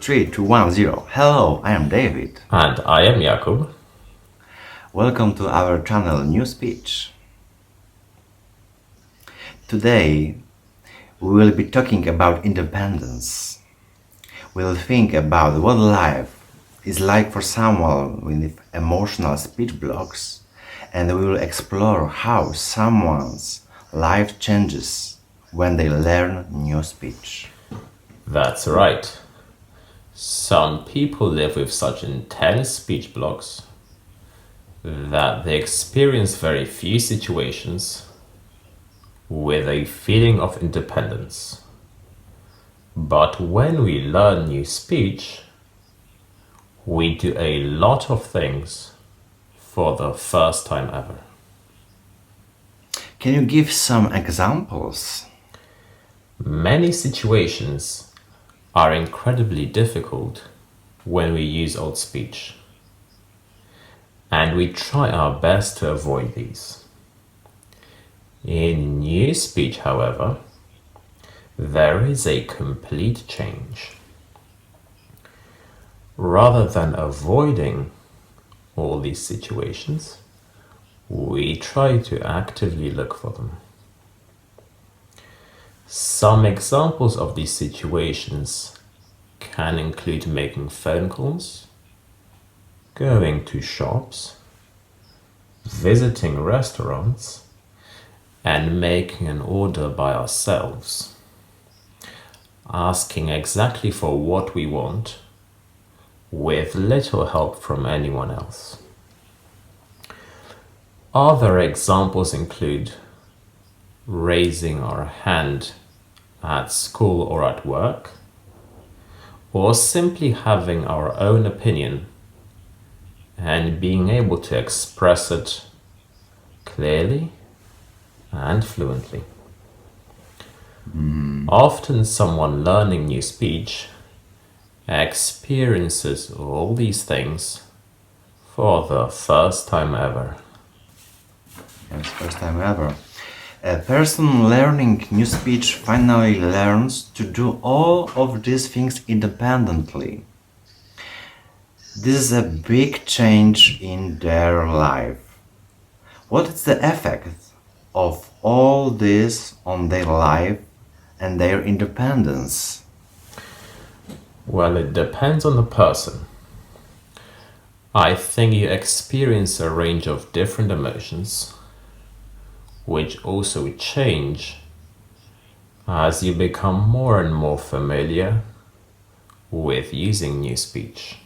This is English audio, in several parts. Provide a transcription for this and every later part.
3, 2, 1, 0. Hello, I am David. And I am Jakub. Welcome to our channel New Speech. Today we will be talking about independence. We'll think about what life is like for someone with emotional speech blocks, and we will explore how someone's life changes when they learn new speech. That's right. Some people live with such intense speech blocks that they experience very few situations with a feeling of independence. But when we learn new speech, we do a lot of things for the first time ever. Can you give some examples? Many situations are incredibly difficult when we use old speech, and we try our best to avoid these. In new speech, however, there is a complete change. Rather than avoiding all these situations, we try to actively look for them. Some examples of these situations can include making phone calls, going to shops, visiting restaurants, and making an order by ourselves, asking exactly for what we want with little help from anyone else. Other examples include raising our hand at school or at work, or simply having our own opinion and being able to express it clearly and fluently. Often someone learning new speech experiences all these things for the first time ever. Yes, first time ever. A person learning new speech finally learns to do all of these things independently. This is a big change in their life. What is the effect of all this on their life and their independence? Well, it depends on the person. I think you experience a range of different emotions, which also change as you become more and more familiar with using new speech.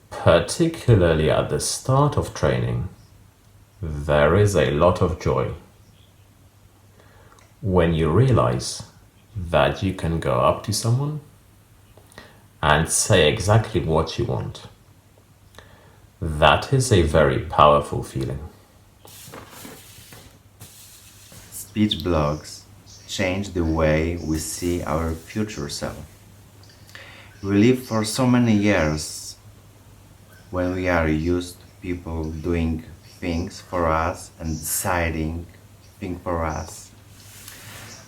Particularly at the start of training, there is a lot of joy when you realize that you can go up to someone and say exactly what you want. That is a very powerful feeling. Speech blocks change the way we see our future self. We live for so many years when we are used to people doing things for us and deciding things for us.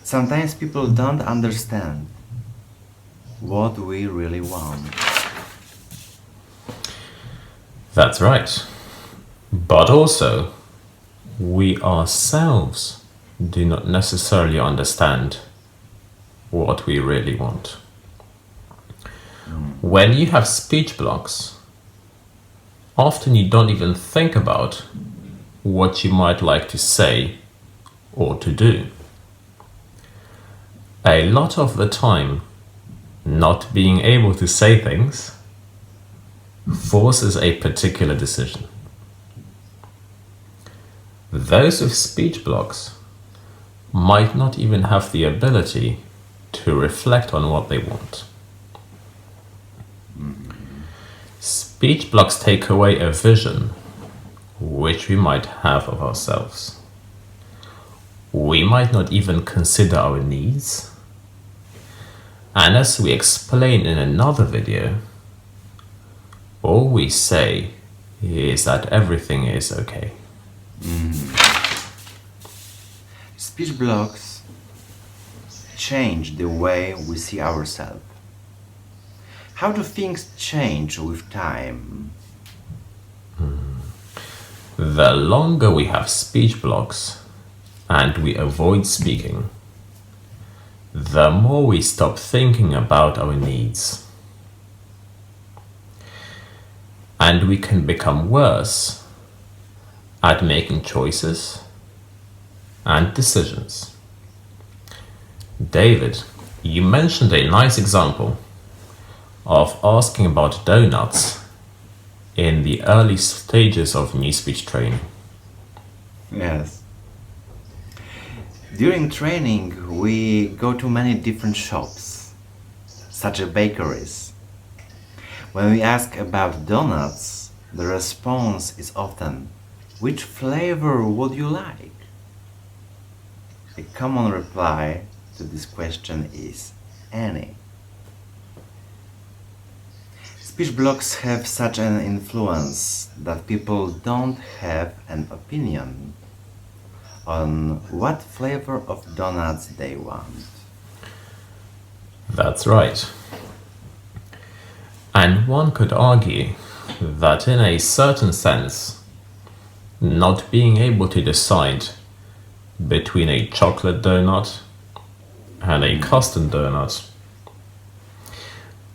Sometimes people don't understand what we really want. That's right. But also, we ourselves do not necessarily understand what we really want. When you have speech blocks, often you don't even think about what you might like to say or to do. A lot of the time, not being able to say things forces a particular decision. Those with speech blocks might not even have the ability to reflect on what they want. Speech blocks take away a vision which we might have of ourselves. We might not even consider our needs. And as we explain in another video, all we say is that everything is okay. Speech blocks change the way we see ourselves. How do things change with time? The longer we have speech blocks and we avoid speaking, the more we stop thinking about our needs. And we can become worse at making choices and decisions. David, you mentioned a nice example of asking about donuts in the early stages of new speech training. Yes. During training, we go to many different shops, such as bakeries. When we ask about donuts, the response is often, "Which flavor would you like?" A common reply to this question is, "Any." Speech blocks have such an influence that people don't have an opinion on what flavor of donuts they want. That's right. And one could argue that in a certain sense, not being able to decide between a chocolate donut and a custom donut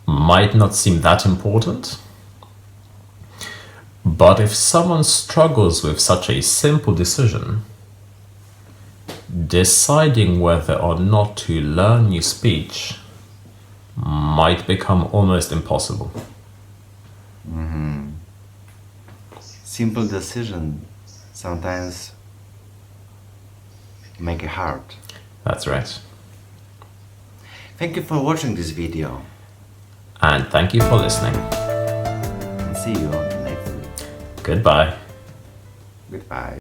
might not seem that important. But if someone struggles with such a simple decision, deciding whether or not to learn new speech might become almost impossible. Simple decisions sometimes make it hard. That's right. Thank you for watching this video And thank you for listening. and see you next week. Goodbye. Goodbye.